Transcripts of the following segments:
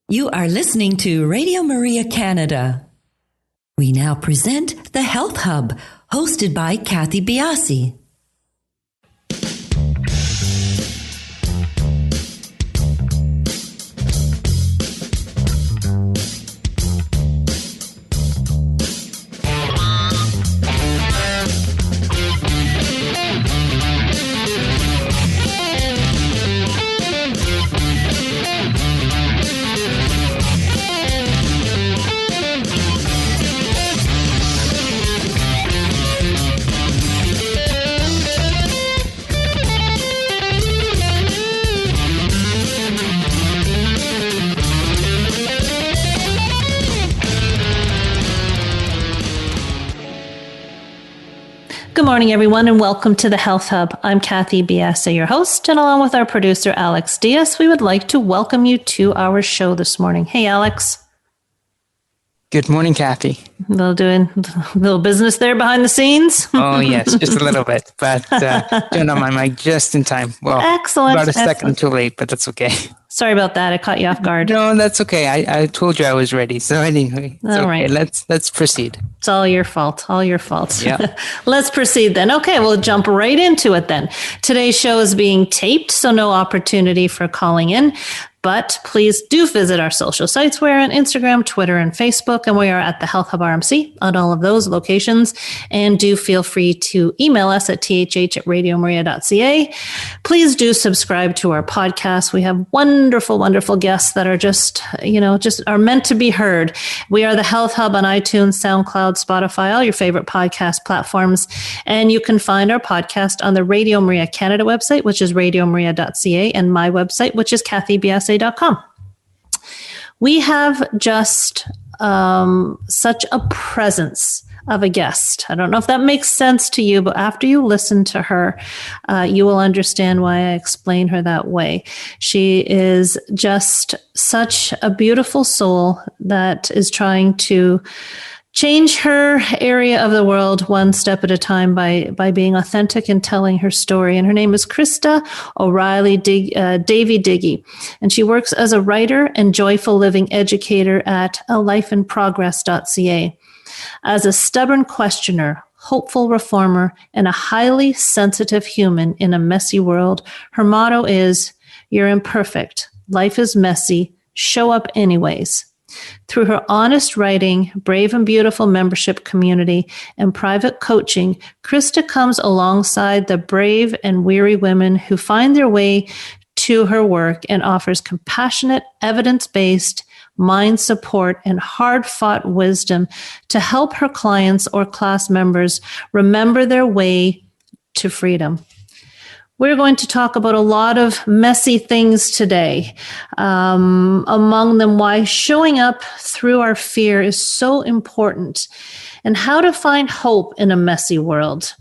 You are listening to Radio Maria Canada. We now present the Health Hub, hosted by Kathy Biasi. Good morning, everyone, and welcome to the Health Hub. I'm Kathy Biasi, your host, and along with our producer, Alex Diaz, we would like to welcome you to our show this morning. Hey, Alex. Good morning, Kathy. Doing a little business there behind the scenes? Oh, yes, just a little bit, but turned on my mic just in time. Well, excellent. About a second too late, but that's okay. Sorry about that. I caught you off guard. No, that's okay. I told you I was ready. So anyway, it's all right. Let's proceed. It's all your fault. All your fault. Yeah. Let's proceed then. Okay, we'll jump right into it then. Today's show is being taped, so no opportunity for calling in. But please do visit our social sites. We're on Instagram, Twitter, and Facebook, and we are at the Health Hub RMC on all of those locations. And do feel free to email us at thh@radiomaria.ca. Please do subscribe to our podcast. We have wonderful, wonderful guests that are just are meant to be heard. We are the Health Hub on iTunes, SoundCloud, Spotify, all your favorite podcast platforms. And you can find our podcast on the Radio Maria Canada website, which is radiomaria.ca, and my website, which is kathybiasi.com. We have just such a presence of a guest. I don't know if that makes sense to you, but after you listen to her, you will understand why I explain her that way. She is just such a beautiful soul that is trying to change her area of the world one step at a time by being authentic and telling her story. And her name is Krista O'Reilly-Davi-Digui. And she works as a writer and joyful living educator at alifeinprogress.ca. As a stubborn questioner, hopeful reformer, and a highly sensitive human in a messy world, her motto is, "You're imperfect. Life is messy. Show up anyways." Through her honest writing, brave and beautiful membership community, and private coaching, Krista comes alongside the brave and weary women who find their way to her work and offers compassionate, evidence-based mind support and hard-fought wisdom to help her clients or class members remember their way to freedom. We're going to talk about a lot of messy things today. Among them, why showing up through our fear is so important, and how to find hope in a messy world,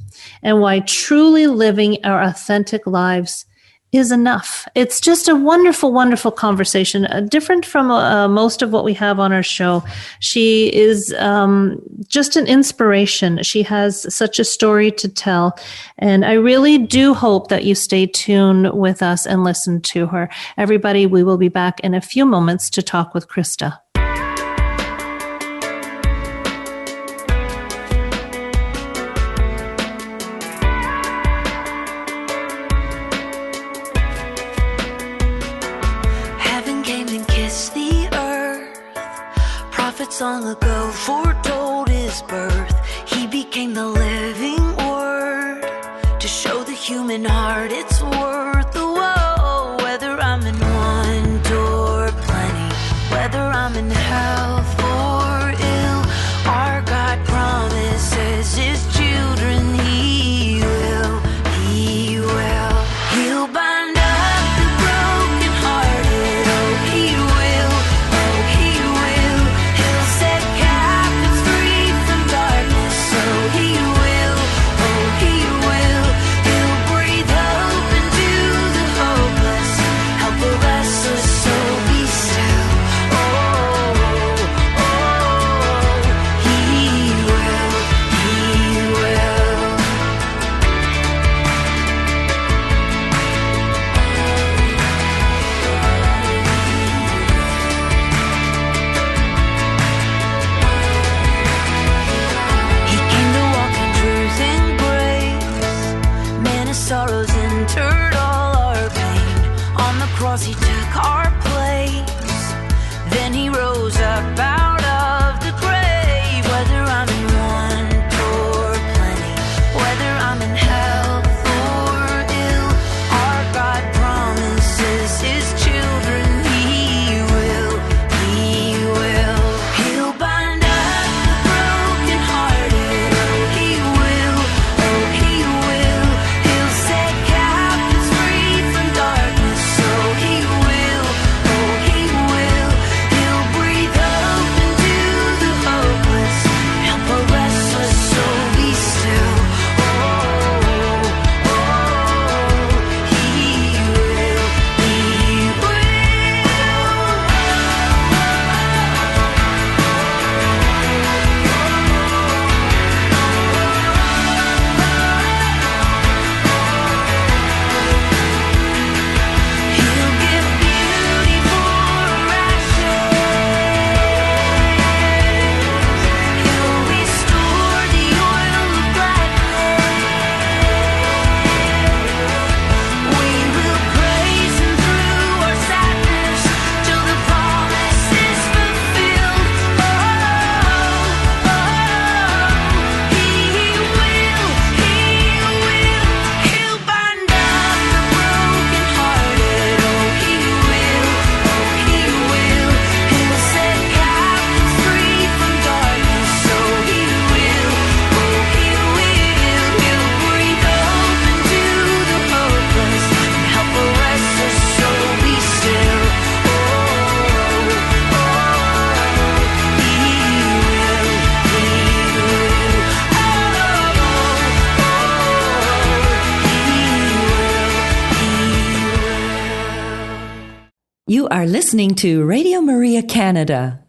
and why truly living our authentic lives is enough. It's just a wonderful, wonderful conversation, different from most of what we have on our show. She is just an inspiration. She has such a story to tell. And I really do hope that you stay tuned with us and listen to her. Everybody, we will be back in a few moments to talk with Krista. Long ago foretold his birth. He became the living word to show the human heart its worth. Whoa, whether I'm in want or plenty, whether I'm in health or ill, our God promises his children he will he'll bind up the broken hearted. Oh, he will. Set captives free from darkness. Oh, he will. He'll breathe hope into are listening to Radio Maria Canada.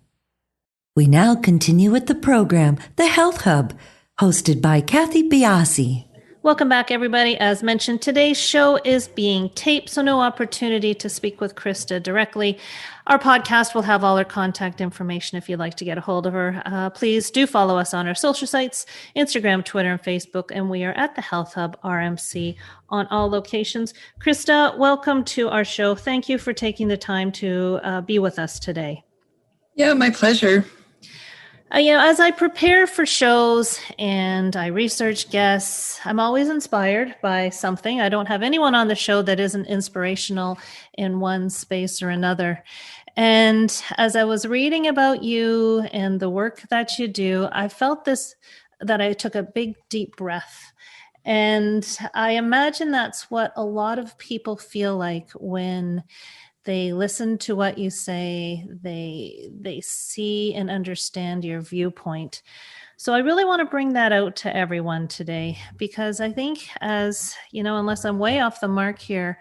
We now continue with the program, The Health Hub, hosted by Kathy Biasi. Welcome back, everybody. As mentioned, today's show is being taped, so no opportunity to speak with Krista directly. Our podcast will have all her contact information if you'd like to get a hold of her. Please do follow us on our social sites, Instagram, Twitter, and Facebook, and we are at the Health Hub RMC on all locations. Krista, welcome to our show. Thank you for taking the time to be with us today. Yeah, my pleasure. As I prepare for shows and I research guests, I'm always inspired by something. I don't have anyone on the show that isn't inspirational in one space or another. And as I was reading about you and the work that you do, I felt that I took a big, deep breath. And I imagine that's what a lot of people feel like when they listen to what you say, they see and understand your viewpoint. So I really want to bring that out to everyone today, because I think, as you know, unless I'm way off the mark here,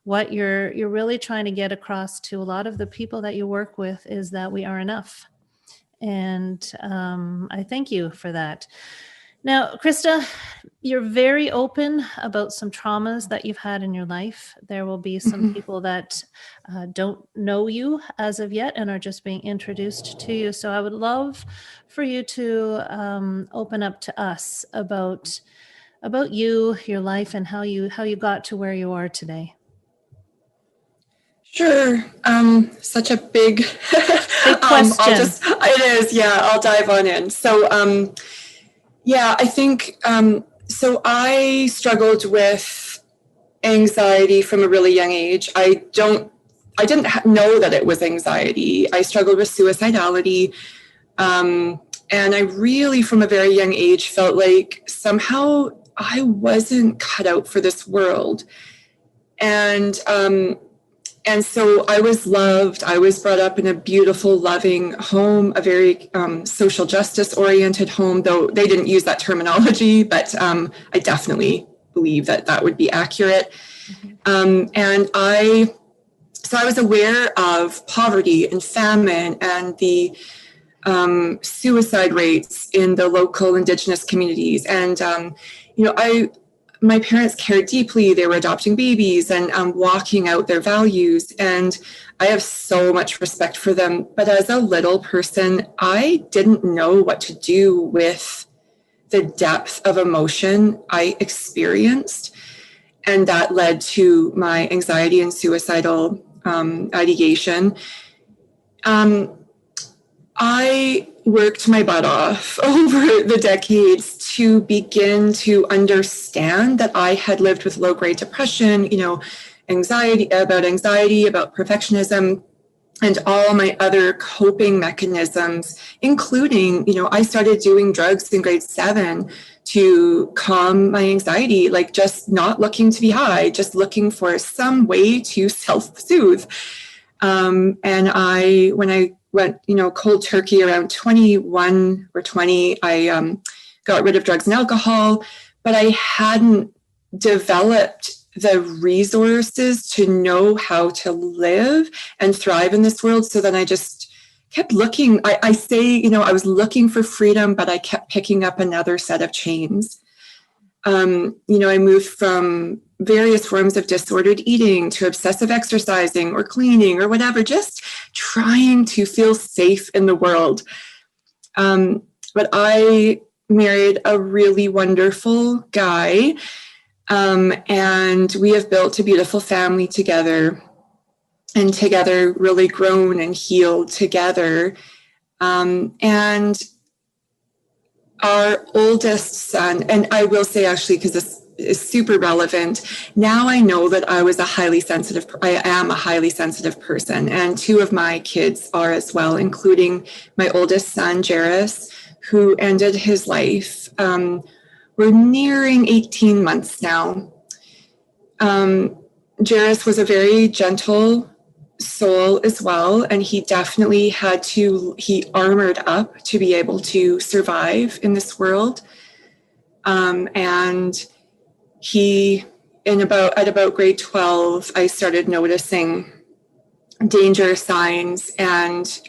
what you're really trying to get across to a lot of the people that you work with is that we are enough. And I thank you for that. Now, Krista, you're very open about some traumas that you've had in your life. There will be some people that don't know you as of yet and are just being introduced to you. So I would love for you to open up to us about you, your life, and how you got to where you are today. Sure. Such a big question. It is. Yeah, I'll dive on in. So, yeah, I think, so I struggled with anxiety from a really young age. I didn't know that it was anxiety. I struggled with suicidality. And I really, from a very young age, felt like somehow I wasn't cut out for this world. And so I was loved. I was brought up in a beautiful, loving home, a very social justice oriented home, though they didn't use that terminology, but I definitely believe that would be accurate. And I was aware of poverty and famine and the suicide rates in the local Indigenous communities. And, my parents cared deeply. They were adopting babies and walking out their values. And I have so much respect for them. But as a little person, I didn't know what to do with the depth of emotion I experienced. And that led to my anxiety and suicidal ideation. I worked my butt off over the decades to begin to understand that I had lived with low-grade depression, anxiety, about perfectionism, and all my other coping mechanisms, including, I started doing drugs in grade 7 to calm my anxiety, like just not looking to be high, just looking for some way to self-soothe. And when I went, cold turkey around 21 or 20, I got rid of drugs and alcohol, but I hadn't developed the resources to know how to live and thrive in this world. So then I just kept looking. I was looking for freedom, but I kept picking up another set of chains. I moved from various forms of disordered eating to obsessive exercising or cleaning or whatever, just trying to feel safe in the world. But I married a really wonderful guy, and we have built a beautiful family together, and together really grown and healed together. And our oldest son, and I will say actually, because this is super relevant, now I know that I am a highly sensitive person, and 2 of my kids are as well, including my oldest son, Jairus, who ended his life. We're nearing 18 months now. Jairus was a very gentle soul as well, and he definitely he armored up to be able to survive in this world. And he, at about grade 12, I started noticing danger signs. And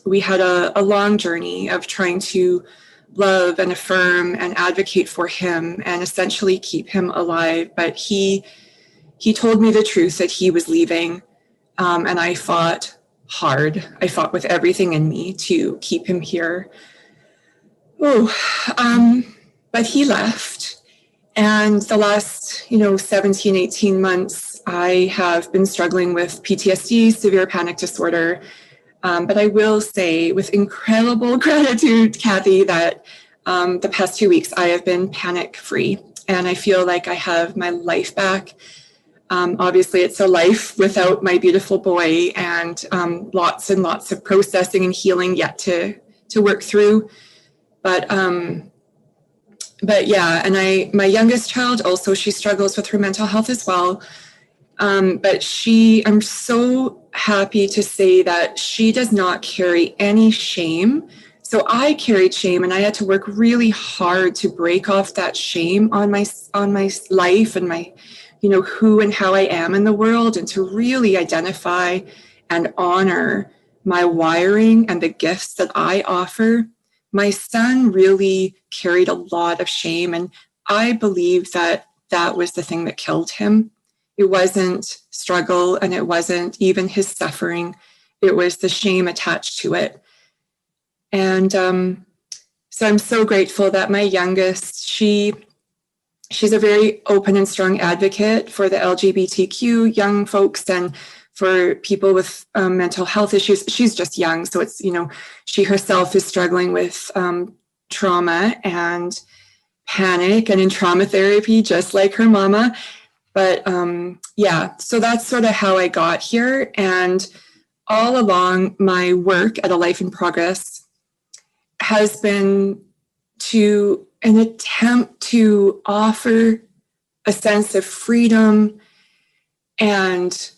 we had a long journey of trying to love and affirm and advocate for him and essentially keep him alive. But he told me the truth that he was leaving. And I fought hard. I fought with everything in me to keep him here. But he left. And the last, 17, 18 months, I have been struggling with PTSD, severe panic disorder. But I will say with incredible gratitude, Kathy, that the past 2 weeks I have been panic free and I feel like I have my life back. Obviously, it's a life without my beautiful boy and lots and lots of processing and healing yet to work through. But yeah, and my youngest child also, she struggles with her mental health as well. But I'm so happy to say that she does not carry any shame. So I carried shame and I had to work really hard to break off that shame on my life and my, who and how I am in the world, and to really identify and honor my wiring and the gifts that I offer. My son really carried a lot of shame, and I believe that was the thing that killed him. It wasn't struggle, and it wasn't even his suffering. It was the shame attached to it. And so I'm so grateful that my youngest, she's a very open and strong advocate for the LGBTQ young folks and for people with mental health issues. She's just young, so it's, she herself is struggling with trauma and panic and in trauma therapy, just like her mama. But yeah, so that's sort of how I got here. And all along, my work at A Life in Progress has been an attempt to offer a sense of freedom and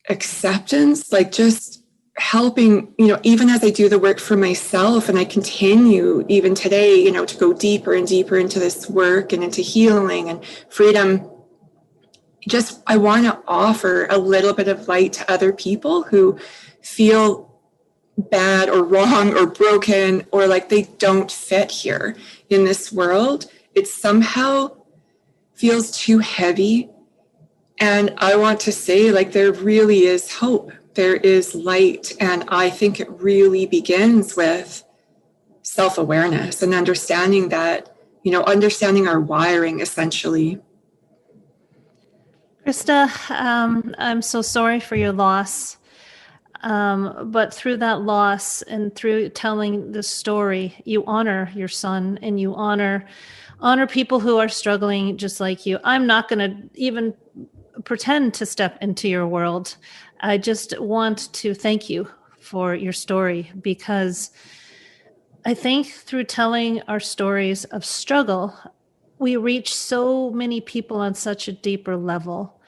acceptance, like just helping, even as I do the work for myself, and I continue even today, to go deeper and deeper into this work and into healing and freedom. Just, I want to offer a little bit of light to other people who feel bad or wrong or broken or like they don't fit here in this world. It somehow feels too heavy. And I want to say, like, there really is hope. There is light. And I think it really begins with self-awareness and understanding that, understanding our wiring, essentially. Krista, I'm so sorry for your loss. But through that loss and through telling the story, you honor your son and you honor people who are struggling just like you. I'm not going to even pretend to step into your world. I just want to thank you for your story, because I think through telling our stories of struggle, we reach so many people on such a deeper level.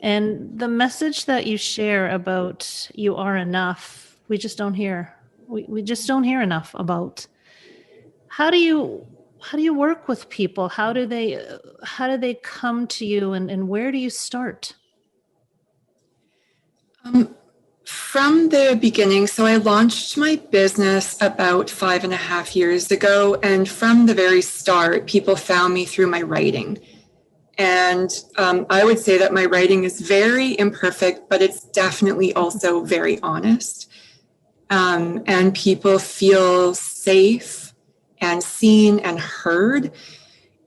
And the message that you share about you are enough, we just don't hear. We just don't hear enough about. How do you work with people? How do they come to you, and where do you start? From the beginning, so I launched my business about 5.5 years ago, and from the very start, people found me through my writing. And I would say that my writing is very imperfect, but it's definitely also very honest. And people feel safe and seen and heard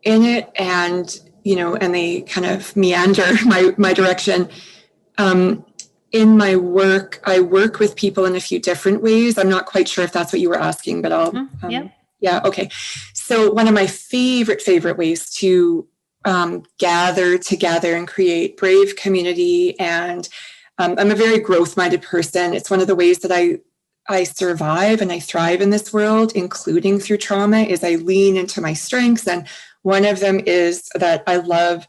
in it. And, and they kind of meander my direction. In my work, I work with people in a few different ways. I'm not quite sure if that's what you were asking, but I'll... Yeah, okay. So one of my favorite ways to gather together and create brave community. And I'm a very growth-minded person. It's one of the ways that I survive and I thrive in this world, including through trauma, is I lean into my strengths. And one of them is that I love,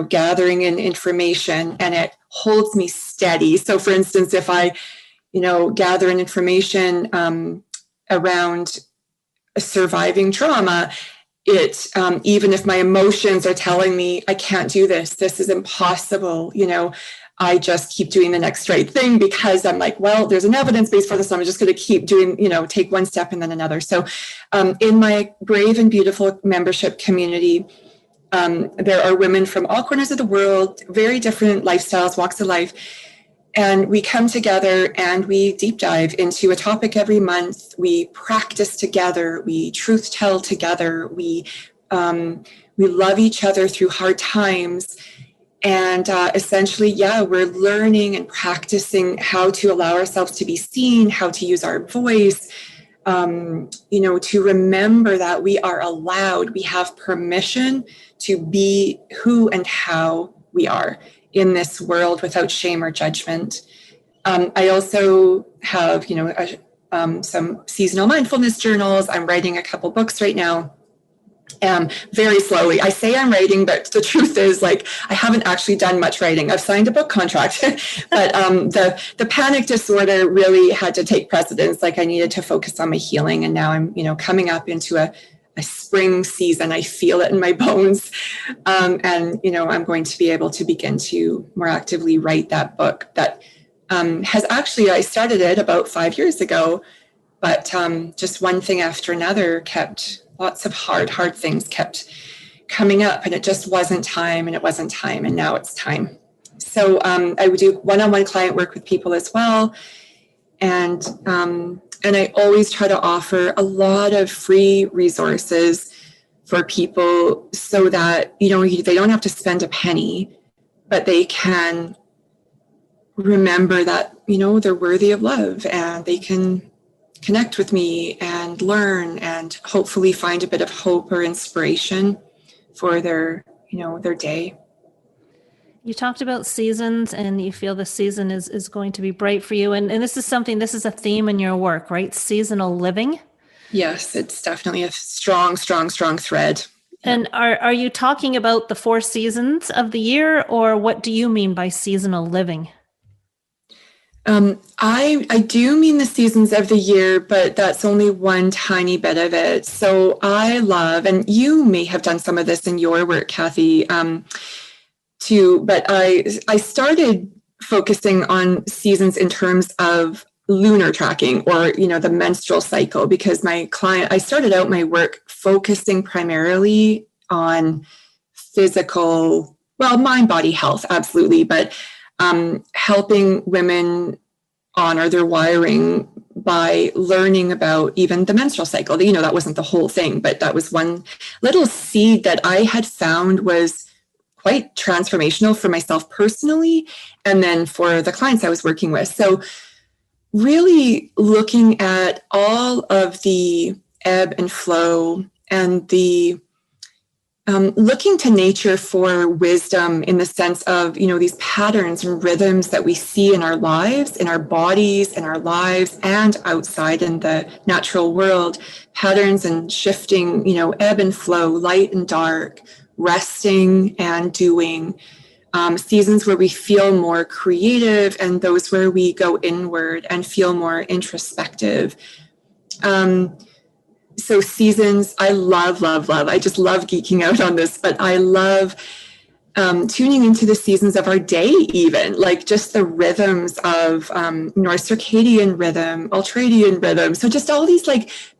gathering in information, and it holds me steady. So for instance, if I, gather in information around surviving trauma, it, even if my emotions are telling me I can't do this is impossible, I just keep doing the next right thing because I'm like, well, there's an evidence base for this. So I'm just going to keep doing, take one step and then another. So in my Brave and Beautiful membership community, there are women from all corners of the world, very different lifestyles, walks of life. And we come together and we deep dive into a topic every month. We practice together. We truth tell together. We love each other through hard times. And essentially, we're learning and practicing how to allow ourselves to be seen, how to use our voice, to remember that we are allowed, we have permission to be who and how we are in this world without shame or judgment. I also have, some seasonal mindfulness journals. I'm writing a couple books right now. Very slowly. I say I'm writing, but the truth is, I haven't actually done much writing. I've signed a book contract, but the panic disorder really had to take precedence. I needed to focus on my healing, and now I'm, coming up into a spring season. I feel it in my bones, and I'm going to be able to begin to more actively write that book. That has actually, I started it about 5 years ago, but just one thing after another kept. Lots of hard things kept coming up, and it just wasn't time, and now it's time. So I would do one-on-one client work with people as well, and I always try to offer a lot of free resources for people so that they don't have to spend a penny, but they can remember that they're worthy of love, and they can connect with me and learn and hopefully find a bit of hope or inspiration for their day. You talked about seasons, and you feel the season is going to be bright for you. And this is a theme in your work, right? Seasonal living. Yes, it's definitely a strong thread. And are you talking about the 4 seasons of the year, or what do you mean by seasonal living? I do mean the seasons of the year, but that's only one tiny bit of it. So I love, and you may have done some of this in your work, Kathy, too, but I started focusing on seasons in terms of lunar tracking, or, the menstrual cycle, because I started out my work focusing primarily on physical, mind, body health, absolutely, but helping women honor their wiring by learning about even the menstrual cycle. That wasn't the whole thing, but that was one little seed that I had found was quite transformational for myself personally, and then for the clients I was working with. So really looking at all of the ebb and flow, and the looking to nature for wisdom in the sense of, these patterns and rhythms that we see in our lives, in our bodies, in our lives, and outside in the natural world, patterns and shifting, ebb and flow, light and dark, resting and doing, seasons where we feel more creative, and those where we go inward and feel more introspective. So seasons, I love. I just love geeking out on this, but I love tuning into the seasons of our day, even just the rhythms of North circadian rhythm, ultradian rhythm. So just all these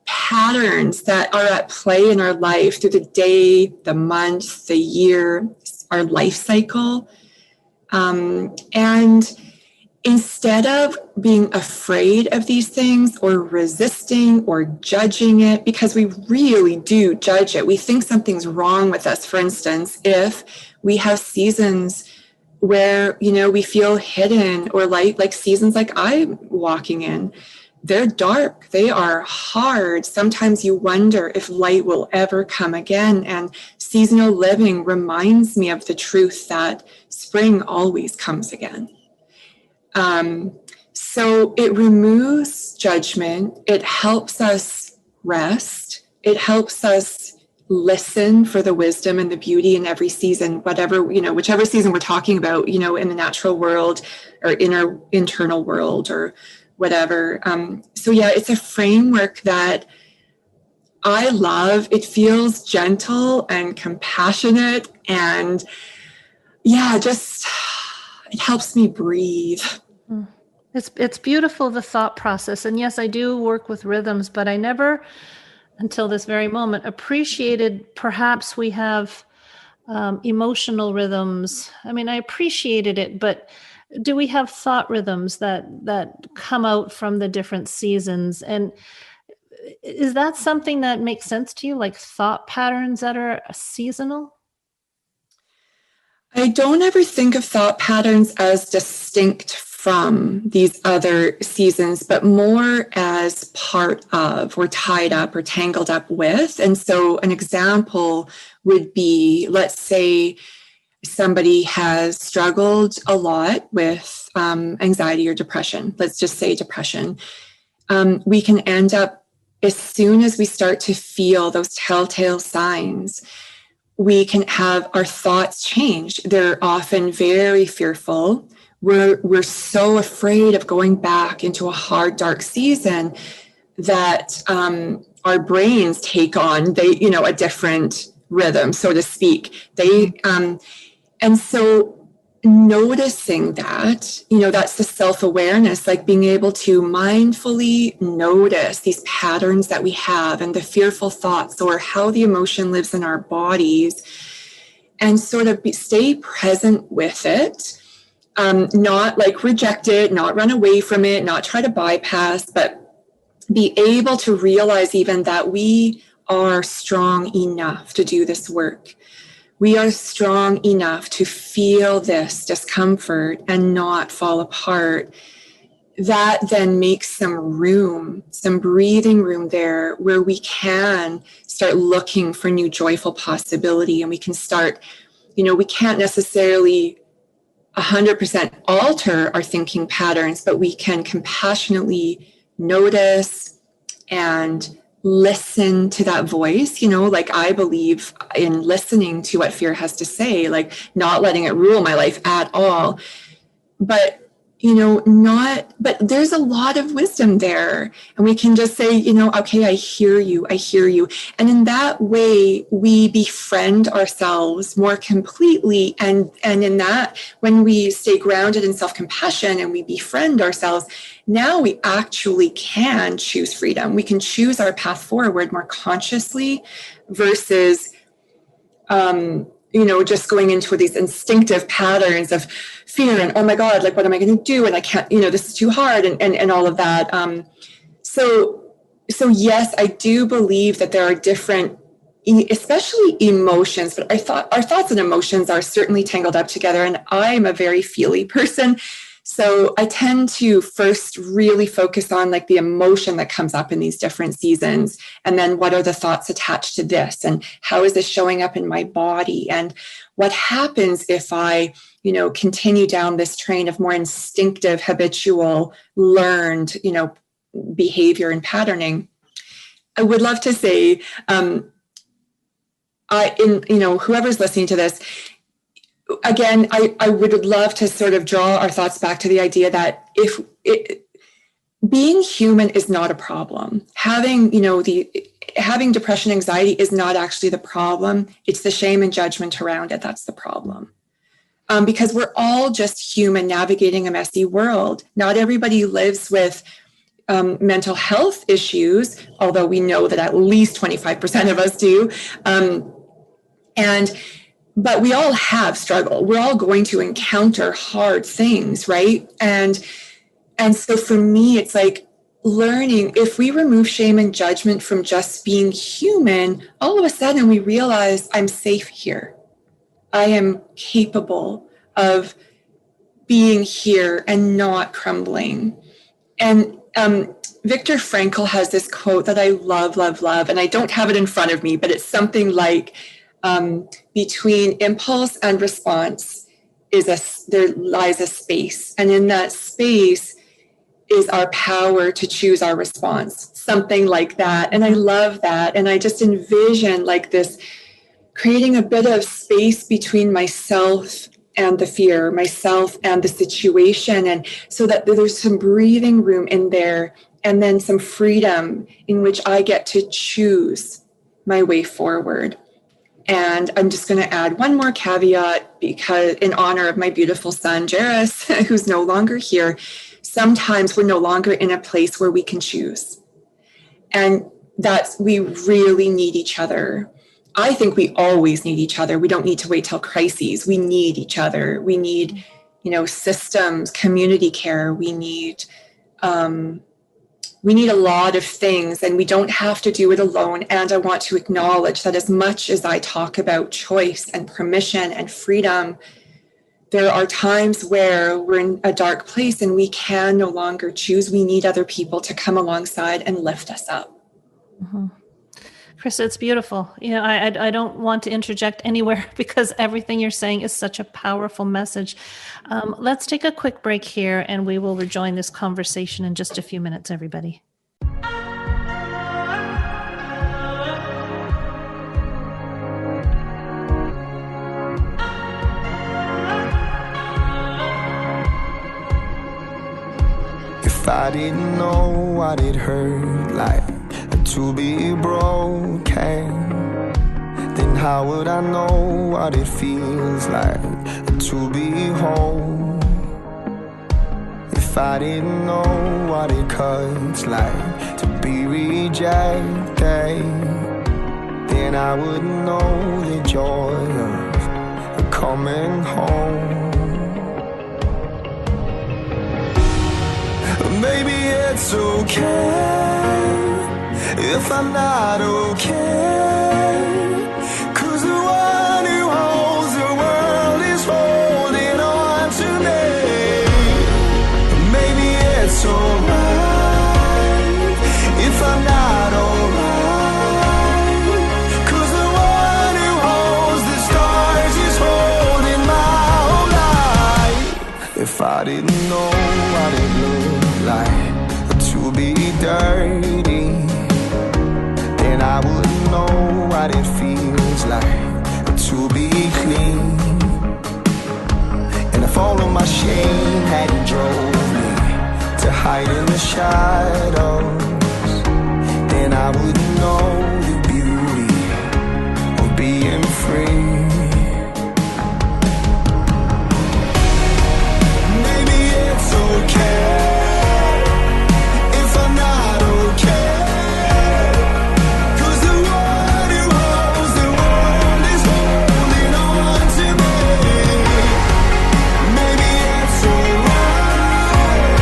patterns that are at play in our life through the day, the month, the year, our life cycle. And instead of being afraid of these things or resisting or judging it, because we really do judge it. We think something's wrong with us, for instance, if we have seasons where, we feel hidden, or like seasons like I'm walking in. They're dark. They are hard. Sometimes you wonder if light will ever come again. And seasonal living reminds me of the truth that spring always comes again. So it removes judgment. It helps us rest. It helps us listen for the wisdom and the beauty in every season, whichever season we're talking about, in the natural world or inner internal world or whatever. So it's a framework that I love. It feels gentle and compassionate, and it helps me breathe. It's beautiful, the thought process. And yes, I do work with rhythms, but I never, until this very moment, appreciated perhaps we have emotional rhythms. I mean, I appreciated it, but do we have thought rhythms that come out from the different seasons? And is that something that makes sense to you, like thought patterns that are seasonal? I don't ever think of thought patterns as distinct from these other seasons, but more as part of, or tied up or tangled up with. And so an example would be, let's say somebody has struggled a lot with anxiety or depression. Let's just say depression. We can end up, as soon as we start to feel those telltale signs, we can have our thoughts change. They're often very fearful. We're so afraid of going back into a hard, dark season that our brains take on a different rhythm, so to speak. And so noticing that, that's the self-awareness, like being able to mindfully notice these patterns that we have and the fearful thoughts or how the emotion lives in our bodies, and sort of stay present with it, not like reject it, not run away from it, not try to bypass, but be able to realize even that we are strong enough to do this work. We are strong enough to feel this discomfort and not fall apart. That then makes some breathing room there where we can start looking for new joyful possibility. And we can start, we can't necessarily 100% alter our thinking patterns, but we can compassionately notice and listen to that voice, like I believe in listening to what fear has to say, like not letting it rule my life at all. But, but there's a lot of wisdom there. And we can just say, okay, I hear you. And in that way, we befriend ourselves more completely. And in that, when we stay grounded in self-compassion and we befriend ourselves, now we actually can choose freedom. We can choose our path forward more consciously versus, just going into these instinctive patterns of fear and, oh my God, like, what am I going to do? And I can't, this is too hard and all of that. So yes, I do believe that there are different, especially emotions, but our thoughts and emotions are certainly tangled up together. And I'm a very feely person. So I tend to first really focus on like the emotion that comes up in these different seasons. And then what are the thoughts attached to this? And how is this showing up in my body? And what happens if I, continue down this train of more instinctive, habitual, learned, behavior and patterning? I would love to say, whoever's listening to this, again, I would love to sort of draw our thoughts back to the idea that being human is not a problem. Having depression, anxiety is not actually the problem. It's the shame and judgment around it that's the problem. Because we're all just human navigating a messy world. Not everybody lives with mental health issues, although we know that at least 25% of us do. But we all have struggle. We're all going to encounter hard things, right? And so for me, it's like learning, if we remove shame and judgment from just being human, all of a sudden we realize I'm safe here. I am capable of being here and not crumbling. And Viktor Frankl has this quote that I love, and I don't have it in front of me, but it's something like, between impulse and response there lies a space. And in that space is our power to choose our response, something like that. And I love that. And I just envision like this, creating a bit of space between myself and the fear, myself and the situation. And so that there's some breathing room in there, and then some freedom in which I get to choose my way forward. And I'm just going to add one more caveat, because in honor of my beautiful son, Jairus, who's no longer here, sometimes we're no longer in a place where we can choose. And we really need each other. I think we always need each other. We don't need to wait till crises. We need each other. We need, systems, community care. We need a lot of things, and we don't have to do it alone. And I want to acknowledge that as much as I talk about choice and permission and freedom, there are times where we're in a dark place and we can no longer choose. We need other people to come alongside and lift us up. Mm-hmm. Krista, it's beautiful. I don't want to interject anywhere because everything you're saying is such a powerful message. Let's take a quick break here and we will rejoin this conversation in just a few minutes, everybody. If I didn't know what it hurt like to be broken, then how would I know what it feels like to be whole? If I didn't know what it cuts like to be rejected, then I wouldn't know the joy of coming home. Maybe it's okay if I'm not okay, 'cause the one who holds the world is holding on to me. Maybe it's alright if I'm not alright, 'cause the one who holds the stars is holding my whole life. If I didn't know what it looked like to be dirty, then I wouldn't know what it feels like to be clean. And if all of my shame hadn't drove me to hide in the shadows, then I wouldn't know the beauty of being free. Maybe it's okay if I'm not okay, 'cause the one who holds the world is holding on to me. Maybe it's alright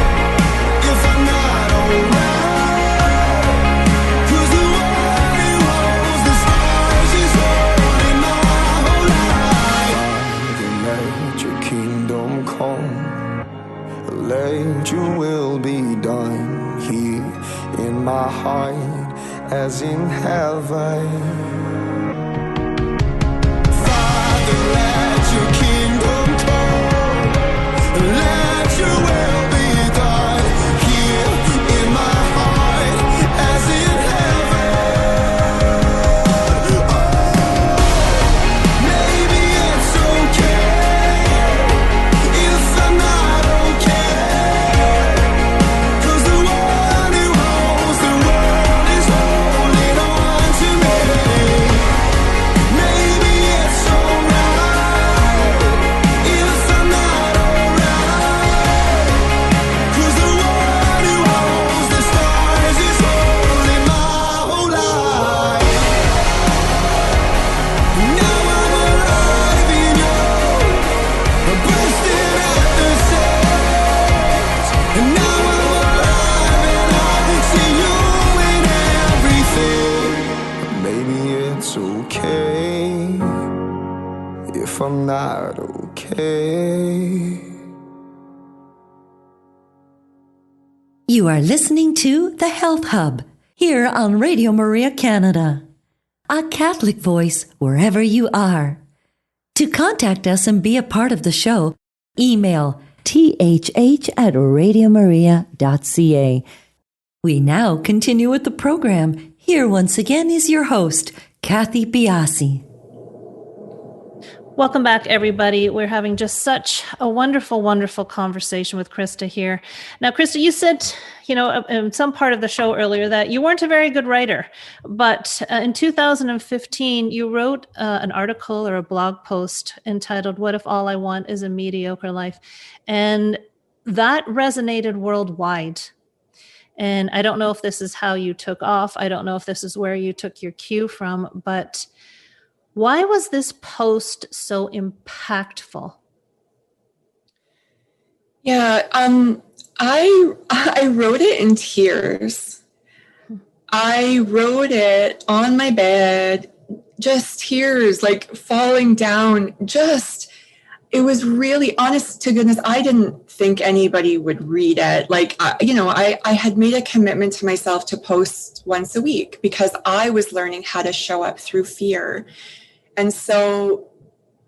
if I'm not alright, 'cause the one who holds the stars is holding my whole life. Father, let your kingdom come, let your will be done here in my heart as in heaven. Father, let your kingdom come, let your will be done here in my heart as in heaven. Maybe it's okay if I'm not okay, 'cause the one who holds the world is holding on to me. Maybe it's alright if I'm not alright, 'cause the one who holds the stars is holding my whole life. Now I'm alive in you, bursting at the seams. And now I'm alive and I can see you in everything. Maybe it's okay if I'm not okay. You are listening to The Health Hub here on Radio Maria Canada, a Catholic voice wherever you are. To contact us and be a part of the show, email thh@radiomaria.ca. We now continue with the program. Here once again is your host, Kathy Biasi. Welcome back, everybody. We're having just such a wonderful, wonderful conversation with Krista here. Now, Krista, you said, in some part of the show earlier that you weren't a very good writer, but in 2015, you wrote an article or a blog post entitled, "What If All I Want Is a Mediocre Life?" And that resonated worldwide. And I don't know if this is how you took off. I don't know if this is where you took your cue from, but why was this post so impactful? Yeah, I wrote it in tears. I wrote it on my bed, just tears like falling down. It was really, honest to goodness, I didn't think anybody would read it. I had made a commitment to myself to post once a week because I was learning how to show up through fear. And so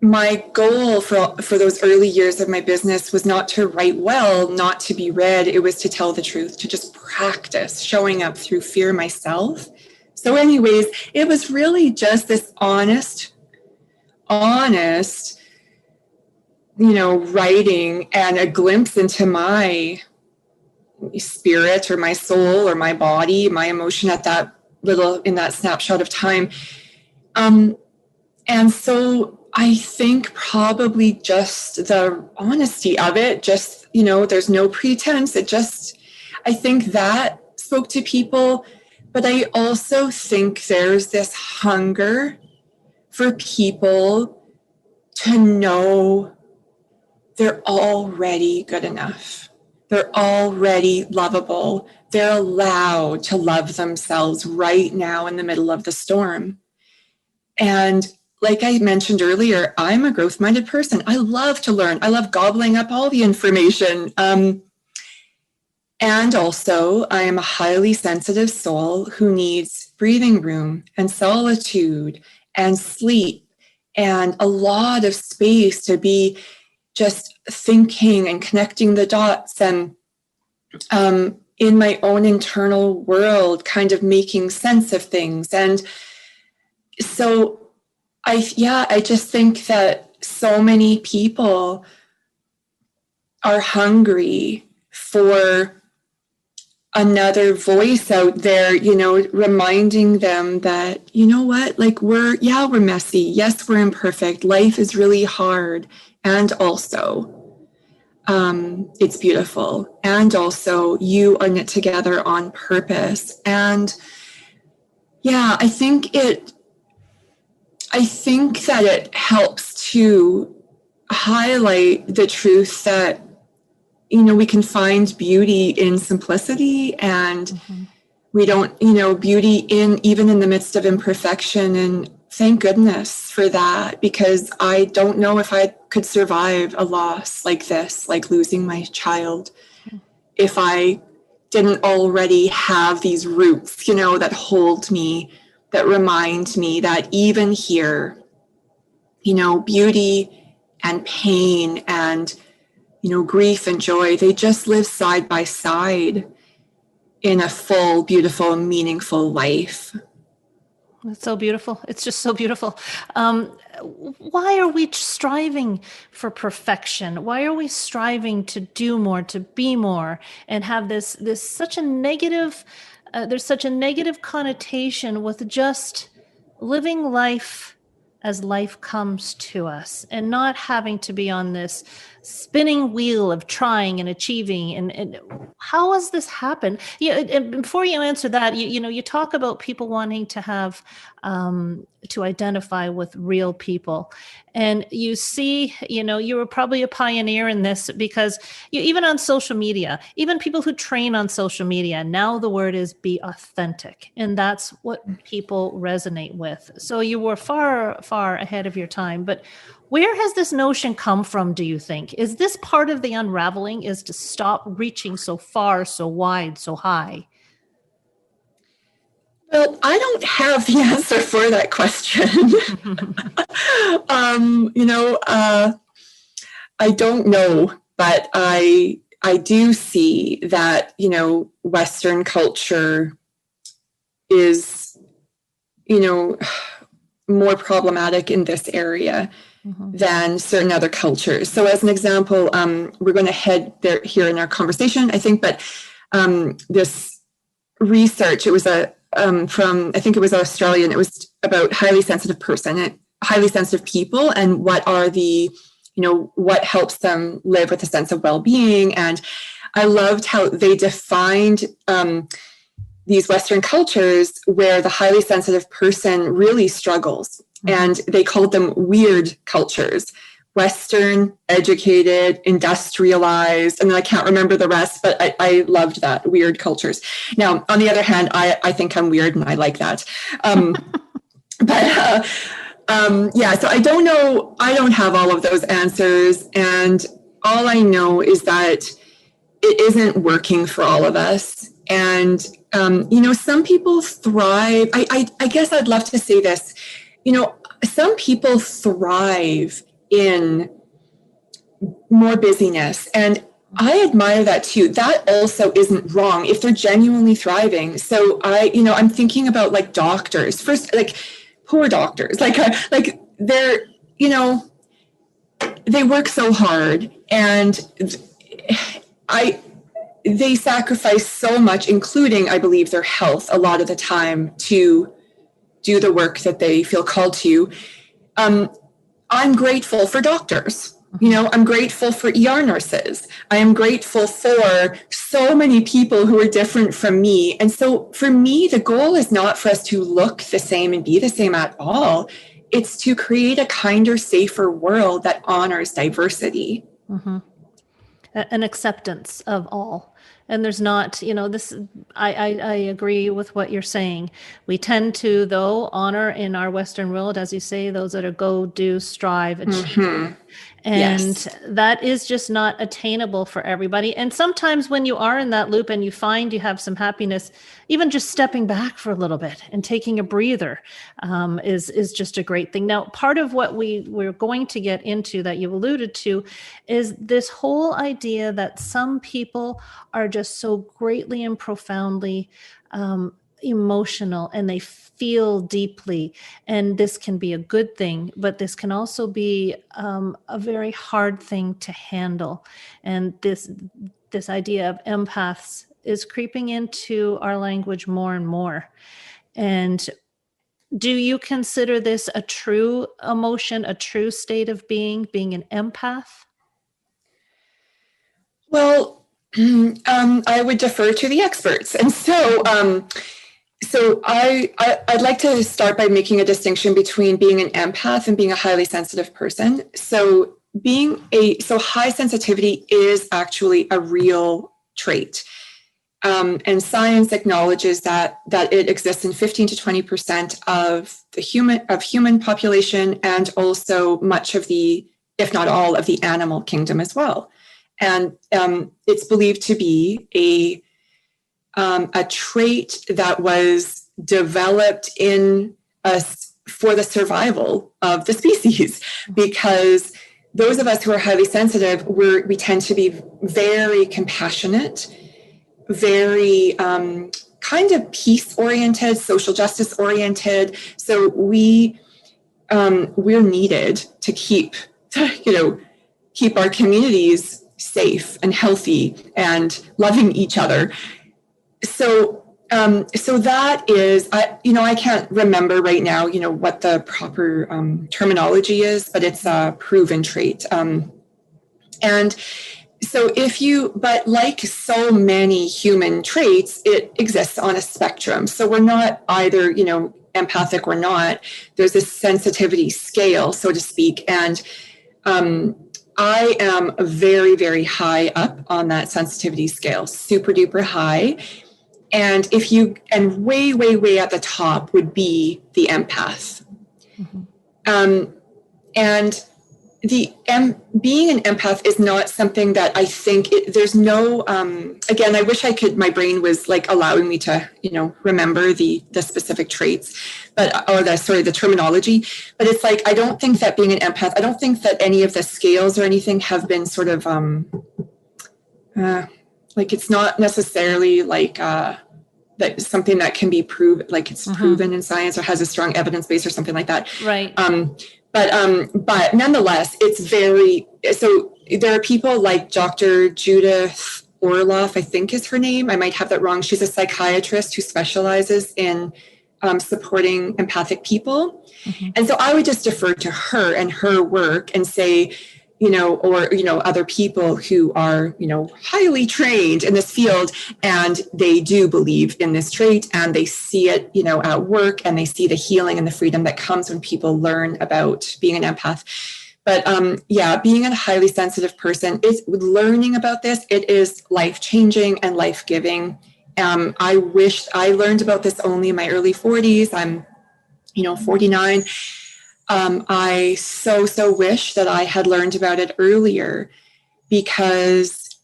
my goal for those early years of my business was not to write well, not to be read. It was to tell the truth, to just practice showing up through fear myself. So anyways, it was really just this honest, writing and a glimpse into my spirit or my soul or my body, my emotion in that snapshot of time. And so I think probably just the honesty of it, there's no pretense. I think that spoke to people, but I also think there's this hunger for people to know they're already good enough. They're already lovable. They're allowed to love themselves right now in the middle of the storm. And like I mentioned earlier, I'm a growth-minded person. I love to learn. I love gobbling up all the information. And also, I am a highly sensitive soul who needs breathing room and solitude and sleep and a lot of space to be just thinking and connecting the dots and in my own internal world, kind of making sense of things. And so I just think that so many people are hungry for another voice out there, reminding them that, we're messy. Yes, we're imperfect. Life is really hard. And also, it's beautiful. And also, you are knit together on purpose. And yeah, I think that it helps to highlight the truth that, we can find beauty in simplicity, and we don't, beauty even in the midst of imperfection. And thank goodness for that, because I don't know if I could survive a loss like this, like losing my child, if I didn't already have these roots, that hold me, that remind me that even here, beauty and pain and, grief and joy, they just live side by side in a full, beautiful, meaningful life. It's so beautiful. It's just so beautiful. Why are we striving for perfection? Why are we striving to do more, to be more, and have this such a negative? There's such a negative connotation with just living life as life comes to us, and not having to be on this spinning wheel of trying and achieving. And how has this happened? Yeah. And before you answer that, you talk about people wanting to have, to identify with real people. And you see, you were probably a pioneer in this, because even on social media, even people who train on social media, now the word is be authentic. And that's what people resonate with. So you were far, far ahead of your time. But where has this notion come from, do you think? Is this part of the unraveling, is to stop reaching so far, so wide, so high? Well, I don't have the answer for that question. I don't know, but I do see that, Western culture is, more problematic in this area. than certain other cultures. So as an example, we're going to head there here in our conversation, I think, but this research, it was from, I think it was Australian, it was about highly sensitive people and what are the, what helps them live with a sense of well-being. And I loved how they defined these Western cultures where the highly sensitive person really struggles. And they called them weird cultures. Western, educated, industrialized, and I can't remember the rest, but I loved that, weird cultures. Now, on the other hand, I think I'm weird and I like that. So I don't know, I don't have all of those answers. And all I know is that it isn't working for all of us. And, some people thrive. I guess I'd love to say this, some people thrive in more busyness. And I admire that too. That also isn't wrong if they're genuinely thriving. So I'm thinking about like doctors first, like poor doctors, like they're, they work so hard and they sacrifice so much, including, I believe, their health a lot of the time to do the work that they feel called to. I'm grateful for doctors. I'm grateful for ER nurses. I am grateful for so many people who are different from me. And so for me, the goal is not for us to look the same and be the same at all. It's to create a kinder, safer world that honors diversity. An acceptance of all. And there's not, I agree with what you're saying. We tend to, though, honor in our Western world, as you say, those that are go, do, strive, achieve. And that is just not attainable for everybody. And sometimes when you are in that loop and you find you have some happiness, even just stepping back for a little bit and taking a breather is just a great thing. Now, part of what we're going to get into that you alluded to is this whole idea that some people are just so greatly and profoundly emotional and they feel deeply, and this can be a good thing, but this can also be a very hard thing to handle. And this idea of empaths is creeping into our language more and more. And do you consider this a true emotion, a true state of being an empath? Well, I would defer to the experts. And so I'd like to start by making a distinction between being an empath and being a highly sensitive person. So high sensitivity is actually a real trait. And science acknowledges that it exists in 15 to 20% of the human population, and also much of the, if not all, of the animal kingdom as well. And it's believed to be a trait that was developed in us for the survival of the species, because those of us who are highly sensitive, we tend to be very compassionate, very kind of peace-oriented, social justice-oriented. So we're needed to keep our communities safe and healthy and loving each other. So that is, I can't remember right now, what the proper terminology is, but it's a proven trait. And so but like so many human traits, it exists on a spectrum. So we're not either, empathic or not. There's a sensitivity scale, so to speak. And I am very, very high up on that sensitivity scale, super duper high. And way, way, way at the top would be the empath. And being an empath is not something that I think there's no, again, I wish my brain was like allowing me to, remember the specific traits, the terminology, but it's like, I don't think that being an empath, I don't think that any of the scales or anything have been sort of, like, it's not necessarily like, that something that can be proven, like it's proven in science or has a strong evidence base or something like that. Right. But nonetheless, it's very, so there are people like Dr. Judith Orloff, I think is her name. I might have that wrong. She's a psychiatrist who specializes in supporting empathic people. Mm-hmm. And so I would just defer to her and her work and say, or other people who are, highly trained in this field, and they do believe in this trait, and they see it, at work, and they see the healing and the freedom that comes when people learn about being an empath. But being a highly sensitive person is learning about this. It is life-changing and life-giving. I wish I learned about this only in my early 40s. I'm, 49. I so wish that I had learned about it earlier, because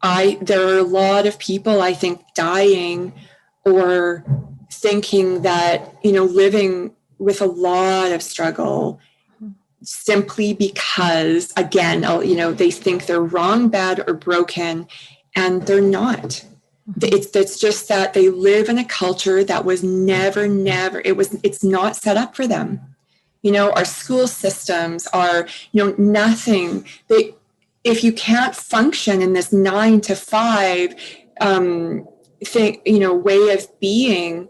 there are a lot of people, I think, dying or thinking that, living with a lot of struggle simply because, again, they think they're wrong, bad, or broken, and they're not. It's just that they live in a culture that was it's not set up for them. Our school systems are, nothing. If you can't function in this 9 to 5 way of being,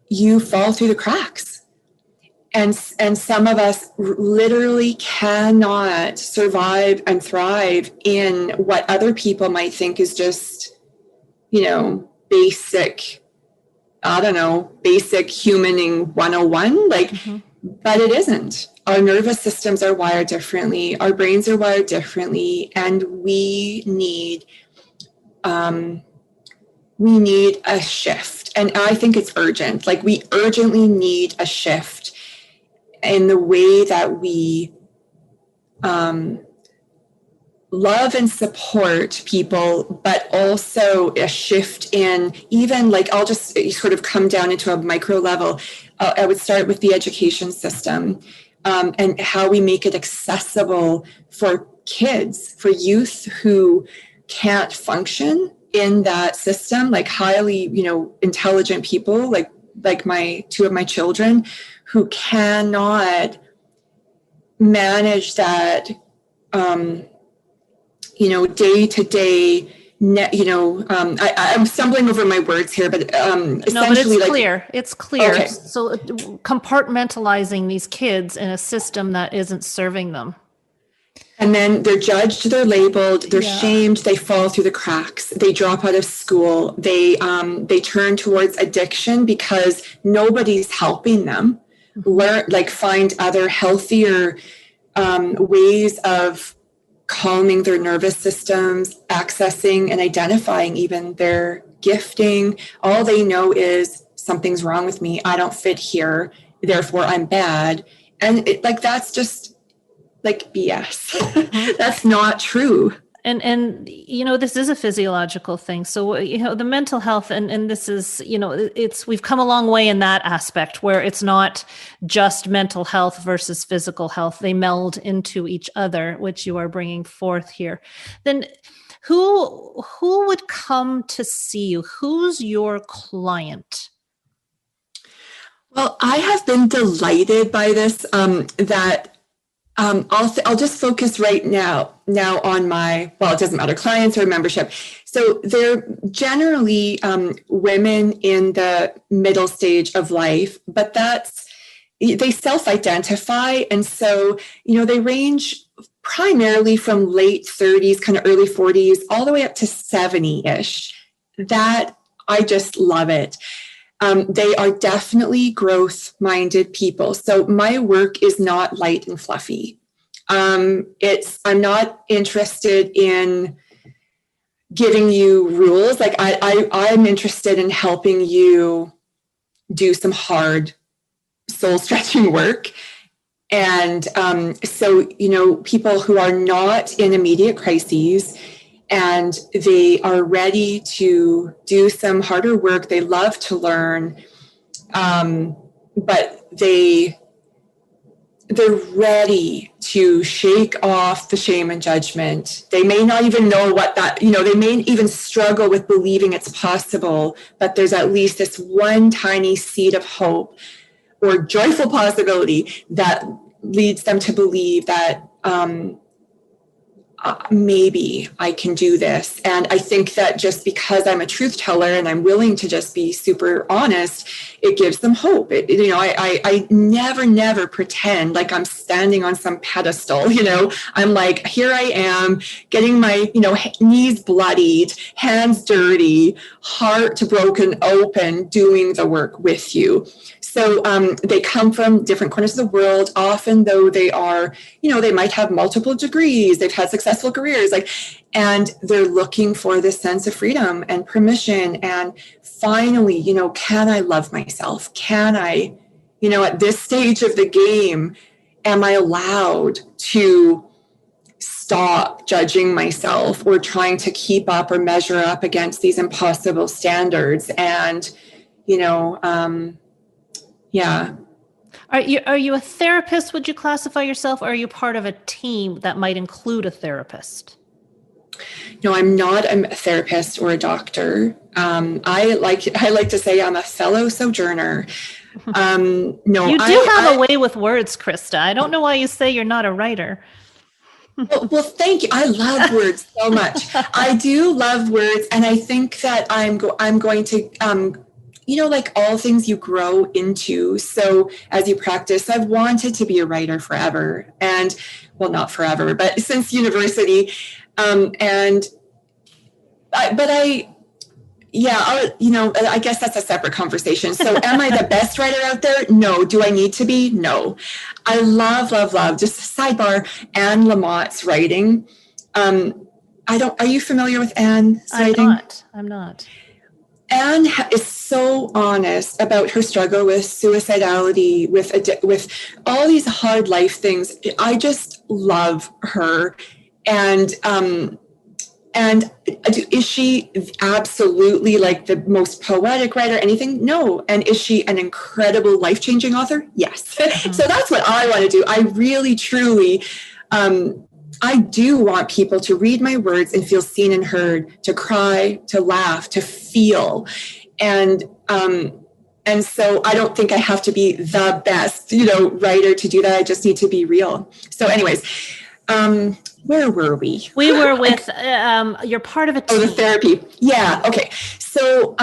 you fall through the cracks. And some of us literally cannot survive and thrive in what other people might think is just, basic humaning 101. But it isn't. Our nervous systems are wired differently. Our brains are wired differently. And we need a shift. And I think it's urgent. We urgently need a shift in the way that we love and support people, but also a shift in even I'll just sort of come down into a micro level. I would start with the education system and how we make it accessible for kids, for youth who can't function in that system, highly, intelligent people, like two of my children who cannot manage that, day to day. I'm stumbling over my words here, but essentially, no, but it's clear. It's clear. Okay. So compartmentalizing these kids in a system that isn't serving them. And then they're judged, they're labeled, they're shamed, they fall through the cracks, they drop out of school, they turn towards addiction because nobody's helping them learn, find other healthier ways of calming their nervous systems, accessing and identifying even their gifting. All they know is something's wrong with me. I don't fit here. Therefore, I'm bad. And that's just BS. That's not true. And this is a physiological thing. So, the mental health and this is, we've come a long way in that aspect where it's not just mental health versus physical health. They meld into each other, which you are bringing forth here. Then who would come to see you? Who's your client? Well, I have been delighted by this, I'll just focus right now on my, it doesn't matter, clients or membership. So they're generally women in the middle stage of life, but they self-identify. And so, they range primarily from late 30s, kind of early 40s, all the way up to 70-ish. That, I just love it. They are definitely growth-minded people. So my work is not light and fluffy. I'm not interested in giving you rules. I'm interested in helping you do some hard, soul-stretching work. And so, people who are not in immediate crises and they are ready to do some harder work. They love to learn, but they're ready to shake off the shame and judgment. They may not even know what they may even struggle with believing it's possible, but there's at least this one tiny seed of hope or joyful possibility that leads them to believe that maybe I can do this. And I think that just because I'm a truth teller and I'm willing to just be super honest, it gives them hope. I never pretend like I'm standing on some pedestal. I'm like, here I am getting my, knees bloodied, hands dirty, heart broken open, doing the work with you. So they come from different corners of the world, often though they are, they might have multiple degrees, they've had successful careers, and they're looking for this sense of freedom and permission. And finally, can I love myself? Can I, at this stage of the game, am I allowed to stop judging myself or trying to keep up or measure up against these impossible standards? And, yeah. Are you a therapist? Would you classify yourself? Or are you part of a team that might include a therapist? No, I'm not a therapist or a doctor. I like to say I'm a fellow sojourner. No, you do have a way with words, Krista. I don't know why you say you're not a writer. Well, thank you. I love words so much. I do love words, and I think that I'm going to. Like all things you grow into. So as you practice, I've wanted to be a writer forever, and not forever, but since university. I guess that's a separate conversation. So am I the best writer out there? No. Do I need to be? No. I love, just a sidebar, Anne Lamott's writing. Are you familiar with Anne's writing? I'm not. Anne is so honest about her struggle with suicidality, with all these hard life things. I just love her. And is she absolutely like the most poetic writer, anything? No. And is she an incredible life-changing author? Yes. Mm-hmm. So that's what I want to do. I really, truly, I do want people to read my words and feel seen and heard, to cry, to laugh, to feel. And so I don't think I have to be the best, writer to do that. I just need to be real. So anyways, where were we? We were with, you're part of a team. Oh, the therapy. Yeah. Okay. So,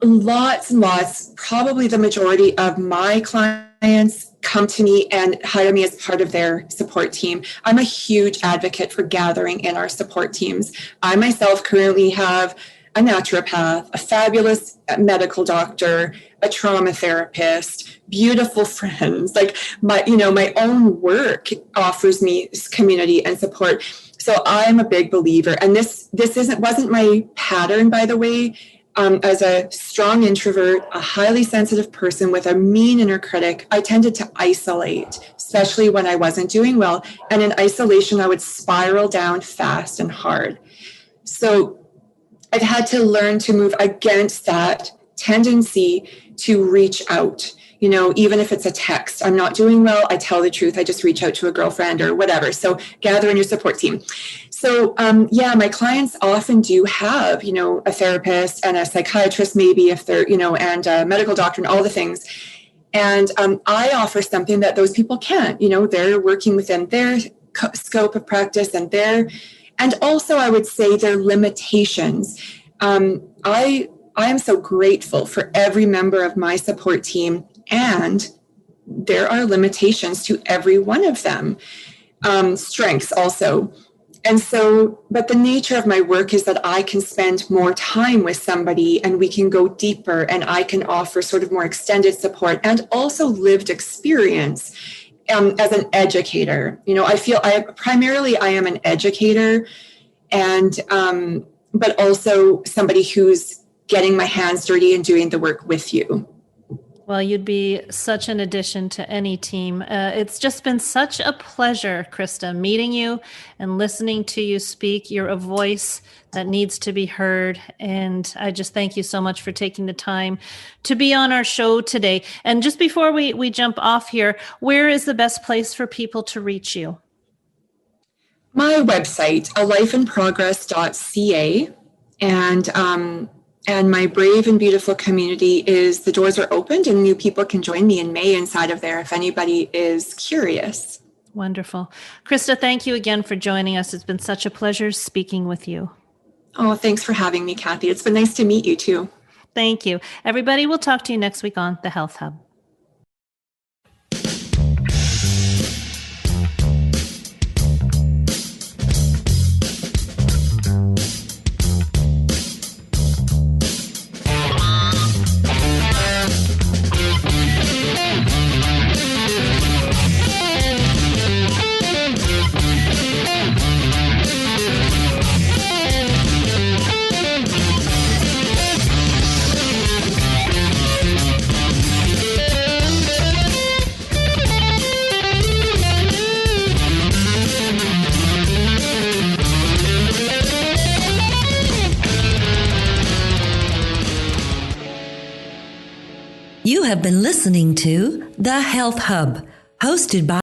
lots and lots, probably the majority of my clients come to me and hire me as part of their support team. I'm a huge advocate for gathering in our support teams. I myself currently have a naturopath, a fabulous medical doctor, a trauma therapist, beautiful friends. Like my own work offers me community and support. So I'm a big believer. And this wasn't my pattern, by the way. As a strong introvert, a highly sensitive person with a mean inner critic, I tended to isolate, especially when I wasn't doing well. And in isolation, I would spiral down fast and hard. So I've had to learn to move against that tendency to reach out. Even if it's a text, I'm not doing well, I tell the truth, I just reach out to a girlfriend or whatever. So gather in your support team. So, my clients often do have, a therapist and a psychiatrist, maybe if they're, and a medical doctor and all the things. And I offer something that those people can't, they're working within their scope of practice and also I would say their limitations. I am so grateful for every member of my support team, and there are limitations to every one of them, strengths also. And so, but the nature of my work is that I can spend more time with somebody and we can go deeper and I can offer sort of more extended support and also lived experience as an educator. I feel I am an educator and, but also somebody who's getting my hands dirty and doing the work with you. Well, you'd be such an addition to any team. It's just been such a pleasure, Krista, meeting you and listening to you speak. You're a voice that needs to be heard. And I just thank you so much for taking the time to be on our show today. And just before we jump off here, where is the best place for people to reach you? My website, alifeinprogress.ca. And my brave and beautiful community is the doors are opened and new people can join me in May inside of there if anybody is curious. Wonderful. Krista, thank you again for joining us. It's been such a pleasure speaking with you. Oh, thanks for having me, Kathy. It's been nice to meet you too. Thank you. Everybody, we'll talk to you next week on The Health Hub. You have been listening to The Health Hub, hosted by